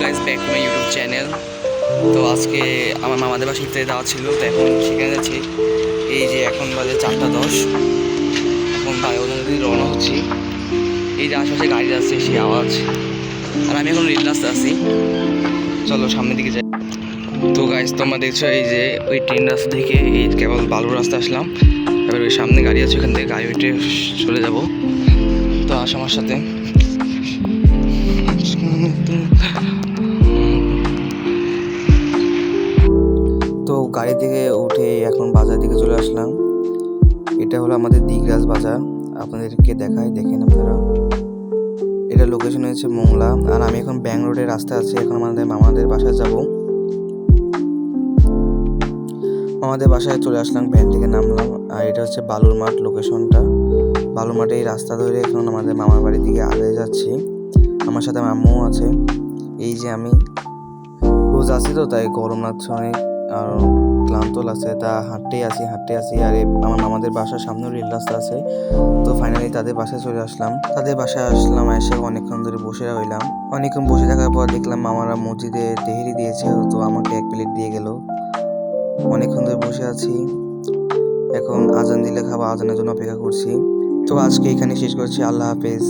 Guys back to my YouTube channel. তো আজকে আমার মামাদের বাসায় ইফতারি দেওয়া ছিল, তো এখন সেখানে যাচ্ছি। এই যে এখন বাজে 4:10, এখন বায়োজন রওনা হচ্ছি। এই যে আশেপাশে গাড়ি আসছে, সেই আওয়াজ, আর আমি এখন রেল রাস্তা আছি। চলো সামনের দিকে যাই। তো গাইস তোমরা দেখছো এই যে ওই ট্রেন রাস্তা থেকে এই কেবল বালুর রাস্তা আসলাম। এবার ওই সামনে গাড়ি আছে, ওখান থেকে গাড়ি উঠে চলে যাব। তো আস আমার সাথে। তো গাড়ি থেকে উঠে এখন বাজার দিকে চলে আসলাম। এটা হলো আমাদের দিগরাজ বাজার, আপনাদেরকে দেখাই, দেখেন আপনারা। এটা লোকেশন হচ্ছে মোংলা, আর আমি এখন ব্যাঙ্ক রোডের রাস্তায় আছি। এখন আমাদের মামাদের বাসায় যাব। মামাদের বাসায় চলে আসলাম, ভ্যান থেকে নামলাম। আর এটা হচ্ছে বালুর মাঠ লোকেশনটা। বালুর মাঠে এই রাস্তা ধরে এখন আমাদের মামার বাড়ির দিকে আগে যাচ্ছি। আমার সাথে আমার আম্মুও আছে। এই যে আমি রোজ আসি, তো তাই গরম লাগছে অনেক, আর ক্লান্ত লাগছে, তা হাঁটতেই আসি। আর আমার মামাদের বাসার সামনেও রেল রাস্তা আছে। তো ফাইনালি তাদের বাসায় চলে আসলাম। এসে অনেকক্ষণ ধরে বসে রইলাম। অনেকক্ষণ বসে থাকার পর দেখলাম মামারা মসজিদে তেহেরি দিয়েছে, তো আমাকে 1 প্লেট দিয়ে গেল। অনেকক্ষণ ধরে বসে আছি, এখন আজান দিলে খাবো, আজানের জন্য অপেক্ষা করছি। তো আজকে এখানে শেষ করছি, আল্লাহ হাফেজ।